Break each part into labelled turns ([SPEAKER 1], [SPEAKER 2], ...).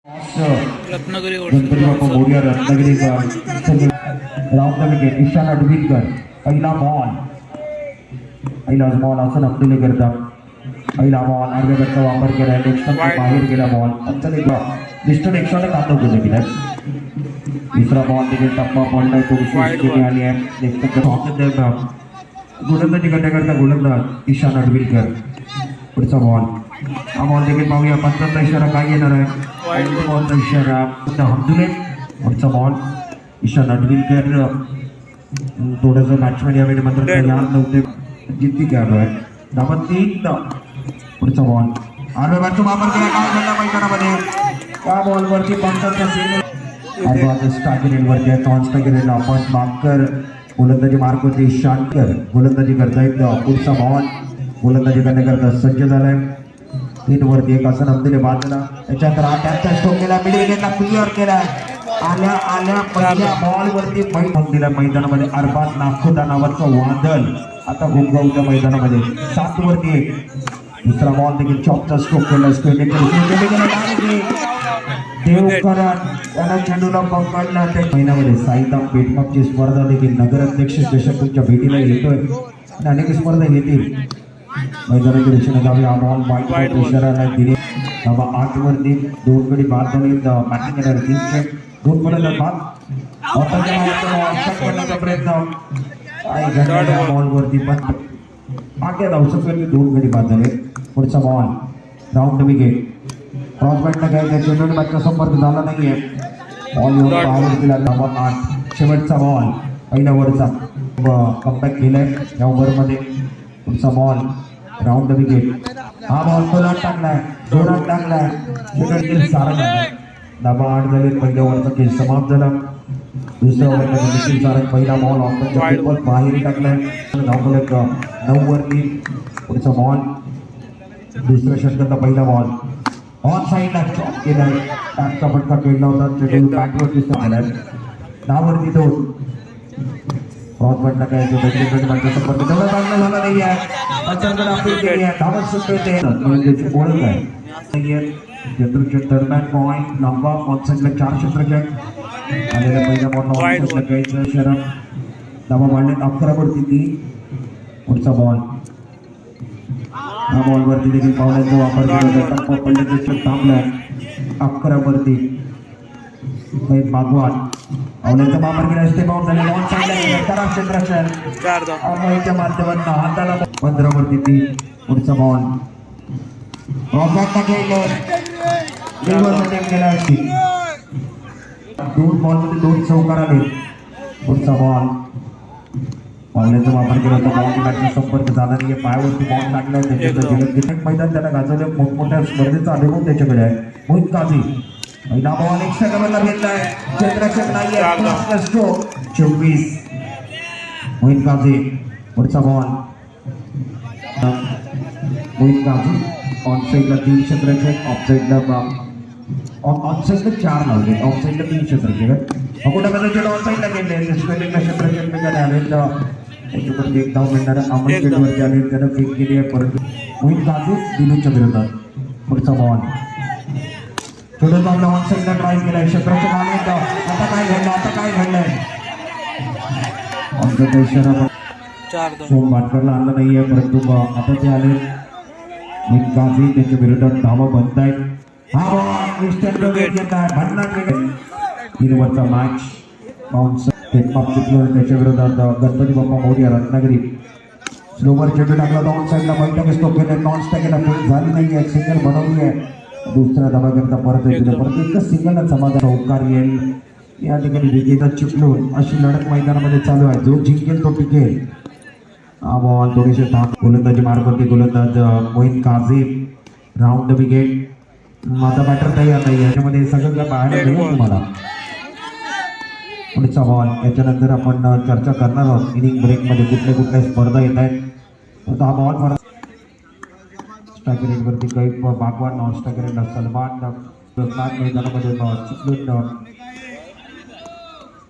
[SPEAKER 1] रत्नागिरी
[SPEAKER 2] गणपती बाप्पा मोरया Ratnagiri round the wicket Ishan Adwilkar पहिला बॉल असं नकली करतात. पहिला बॉल अर्धगटचा वापर केला नेक्स्ट बाहेर गेला बॉल अंतर एक डिस्टन्स एक्स्ट्रा काढतो गेले गेला. दुसरा बॉल देखील टप्पा पडलाय तो विशेष आली आहे. नेक्स्ट गोलंदाजी करण्याकरता गोलंदाज ईशान अडविलकर. पुढचा बॉल हा बॉल देखील पाहूया. पंचांचा इशारा काय येणार आहे. बॉलचा इशारा हमदुले. पुढचा बॉल ईशान अडविलकर थोडंसं बॅट्समॅन यावेळी मात्र याद नव्हते जिद्दी खेळलो आहे. धावत 3. पुढचा बॉल आडव्या बॅटचा वापर केला काय घडला मैदानामध्ये. त्या बॉलवरती पंचांचा सिग्नल स्टार्टिंगवरती आहे. टॉन स्टार्टिंग आपण बाकर गोलंदाजी मार्क होते. शांकर गोलंदाजी करतायत. पुढचा बॉल गोलंदाजी करण्याकरता सज्ज झालाय. 3 वरती एक असं नमदिले बाजूला त्याच्यानंतर अटॅकचा स्ट्रोक केला मिडल गेटला क्लिअर केला. आल्या पहिल्या बॉल वरती दिला मैदानामध्ये. अरबाज नाखुदा नावाचं वादळ आता घुमगावच्या मैदानामध्ये 7 वरती 1. दुसरा बॉल देखील चॉपचा स्ट्रोक केला. देवकरण त्याला चेंडूला पकडला. त्या महिन्यामध्ये साईता पेटकपची स्पर्धा देखील नगराध्यक्ष चषक तुमच्या भेटीला येतोय आणि अनेक स्पर्धा येतील. मैदानाच्या दिशेने जावे. हा बॉल वाईट इशारा दिले. 8 वरती 2 गडी बाद झाले. बॅटिंग करणार 2 फलंदाज बाद. करण्याचा प्रयत्न काय घडला बॉलवरती पण मागे धावसकरणी 2 गडी बाद झाले. पुढचा बॉल राऊंड विकेट क्रॉस बॅटला घ्यायचा. चेंडूने बॅटचा संपर्क झाला नाहीये. बॉल पावर दिला. 8 शेवटचा बॉल पहिल्या ओव्हरचा कमबॅक केलाय या ओव्हरमध्ये. पुढचा बॉल राऊंड विकेट. हा बॉल जोरात टाकलाय. सारा धाबा 8 झाले. पहिल्या ओव्हरचा खेळ समाप्त झाला. दुसऱ्या ओव्हरमध्ये देखील सारा पहिला बॉल ऑफच्या बाहेर टाकलाय. 9 वरती पुढचा बॉल दुसऱ्या षटकाचा पहिला बॉल ऑन साईडला चॉप केलाय. बॅटचा फटका खेळला होता. चेंडू बॅटवरती झालाय. 10 वरती 2 क्रॉस बॅटला काय संपर्क तेवढा चांगला झाला नाही आहे. पंचांकडे अपील केली आहे. धावत सुटते त्याची ओळख आहे. चतुर्थ दरम्यान पॉईंट लांबा ऑनसाईडला 4 क्षेत्रक्षक आलेल्या पहिल्या बॉलला घ्यायचं. शरम धावा मांडण्यात 11 वरती 3. पुढचा बॉल हा बॉलवरती देखील पावलांचा वापर केला. टप्पा पडल्याचे थांबलाय. 11 वरती भागवान पावलांचा वापर केला असते. बाउंड झाले. ऑन साईडला करा क्षेत्रक्षक माध्यमातून हाताला 15 वरती 3. पुढचा बॉल केला असते. 2 बॉलमध्ये 2 चौकार आले. पुढचा बॉल पावलांचा वापर केला होता. बॉल बॅटचा संपर्क झाला नाही. पायावरती बॉल लागलाय. त्याच्याकडे मैदान त्याला गाजवले. मोठमोठ्या स्पर्धेचा अनुभव त्याच्याकडे आहे. मोहित काझी पहिला बॉल एक्स्ट्रा कव्हरला घेतलाय. क्षेत्रक्षक नाहीये. स्ट्रोक 24 मोहित काझी. पुढचा बॉल मोहित काझी ऑन साईडला 3 क्षेत्रक्षक. ऑफ साईडला 4 लावले. ऑफ साईडला 3 क्षेत्रक्षक. अकोटा कदाचित ऑन साईडला गेले. स्पेलिंगला क्षेत्रक्षक निघाले आले. त्याच्यावरती 1 धाव मिळणाऱ्या अमन शेटवरती आले. त्यानं फेक केली आहे. परंतु मोहित काझी दिलूच्या विरोधात. पुढचा बॉल थोडं जाऊन ऑन साईडला ट्राय केलाय. क्षेत्रक्षक आले. आता काय घडलंय ऑनचा इशारा सोम भाटकरला आणला नाहीये. परंतु आता ते आले. मोहित काझी त्यांच्या विरोधात धावा बनत आहेत. हा बॉल भन्नाट 3 ओव्हरचा मॅच बाउन्स त्याच्या विरोधात गणपती बाप्पा मोरया रत्नागिरी. स्लोवर चेंडू टाकला. ऑन साईडला बैठक स्टॉप केला. नॉन स्टॅकेला झाली नाही आहे. सिंगल बनवली आहे. दुसऱ्या धावाकरता परत येतो. परत एकच सिंगलला समाधान होकार येईल. या ठिकाणी विजेता चिपळूण अशी लढत मैदानामध्ये चालू आहे. जो जिंकेल तो टिकेल. हा बॉल थोडीशी थांब. गोलंदाजी मार्फत गोलंदाज Mohit Kazi. Round the wicket. माझा बॅटर तयार नाही. याच्यामध्ये सगळं बाहेर मिळेल तुम्हाला. पुढचा बॉल याच्यानंतर आपण चर्चा करणार आहोत. इनिंग ब्रेकमध्ये कुठल्या स्पर्धा येत आहेत. हा बॉल परत स्ट्रायकर रेटवरती काही बागवान नॉन स्ट्रायकर रेटला सलमान मैदानामध्ये चिपळूण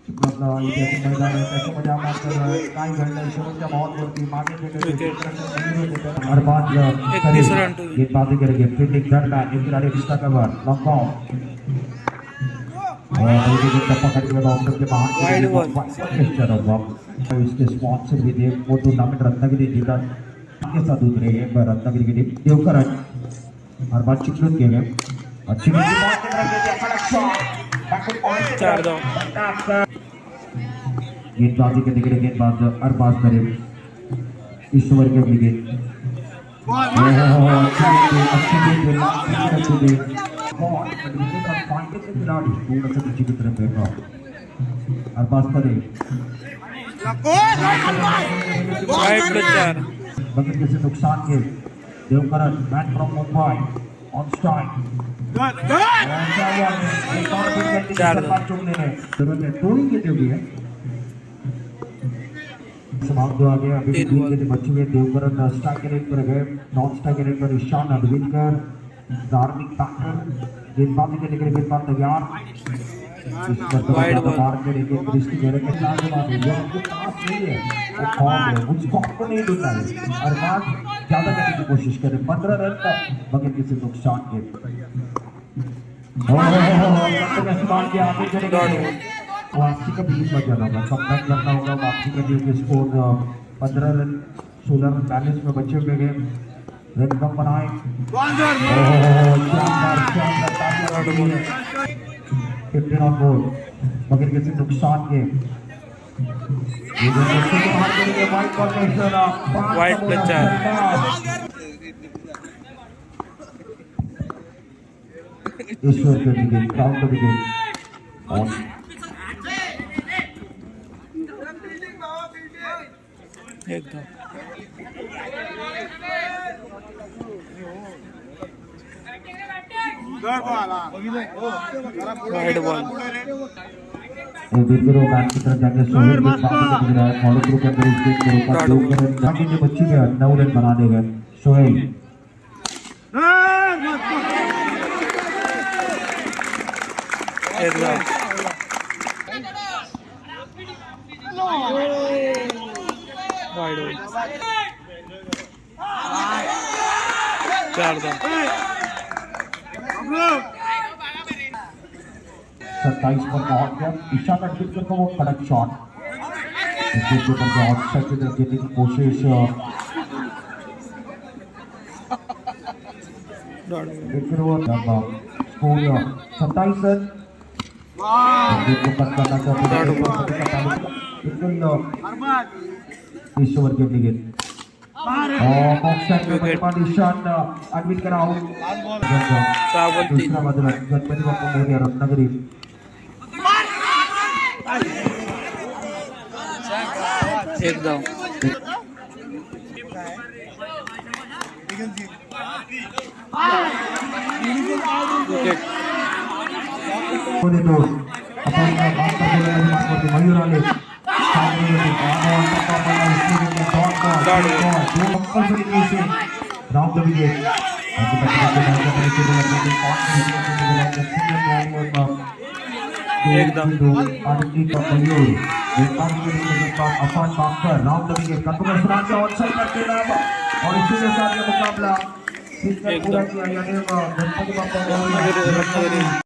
[SPEAKER 2] आपलं ऐतिहासिक मैदान आहे त्याच्यामध्ये मात्र काय घडलं शेवटच्या बॉलवरती मागे अरबाज गेंदबाजी करेंगे फील्डिंग झटका एक खिलाड़ी रिश्ता कवर लॉन्ग ऑफ पकड़ के डॉक्टर के बाहर इसके स्पॉन्सर भी थे वो टूर्नामेंट रत्नागिरी जीता के साथ उतरे हैं रत्नागिरी की टीम देवकरण अरबाज चिकलून के गए अच्छी गेंदबाजी करने के लिए गेंदबाज अरबाज करे ईश्वर के लिए खिलाड़ी थोड़ा सा नीचे की तरफ बैठा अरबाज करे बगैर किसी नुकसान के Devkaran man from Mumbai on strike टोनी के देवी है समाप्त हो गया अभी तीन के बच्चे हुए देवकरण स्ट्राइक के रेट पर गए नॉन स्ट्राइक के रेट पर ईशान अद्विनकर धार्मिक ताकर गेंदबाजी के लेकर गेंदबाज तैयार बाहर के लेकर दृष्टि दे रहे हैं आपके पास नहीं है वो फॉर्म है उसको आपको नहीं ढूंढना है और बात ज्यादा करने की कोशिश करें 15 रन का बगैर किसी नुकसान के वापसी का बीच बचाना होगा कमबैक करना होगा वापसी का beach score 15 run 16 run balance में बचे हुए गए रन कम बनाए 15 ऑन बोर्ड बगैर किसी नुकसान के
[SPEAKER 1] वाइट बच्चा
[SPEAKER 2] ईश्वर के विकेट ग्राउंड का विकेट ऑन
[SPEAKER 1] वाइड बॉल
[SPEAKER 2] वीरवीरों मैच की तरफ जाके सोहेल के सामने दिख रहा है फॉलो थ्रू के अंदर इसके थ्रू का दो रन बाकी जो बच्ची है 9 रन बना देगा सोहेल
[SPEAKER 1] वाइड 4
[SPEAKER 2] 27 पर पहुंच गया ईशान अद्विनकर का वो कड़क शॉट इसके ऊपर बहुत सच देने की कोशिश लेकिन वो स्कोर 27 रन को कट करना चाहते ईश्वर के विकेट और बॉक्सर में बचपन ईशान अद्विनकर आउट दूसरा बाजूला गणपती बाप्पा मोरया रत्नागिरी
[SPEAKER 1] एकदम
[SPEAKER 2] मयूर आले राउंड द विकेट
[SPEAKER 1] एकदम
[SPEAKER 2] अफान बाकर राउंड द विकेट और इसी के साथ ये मुकाबला पूरा किया यानी गणपति बाप्पा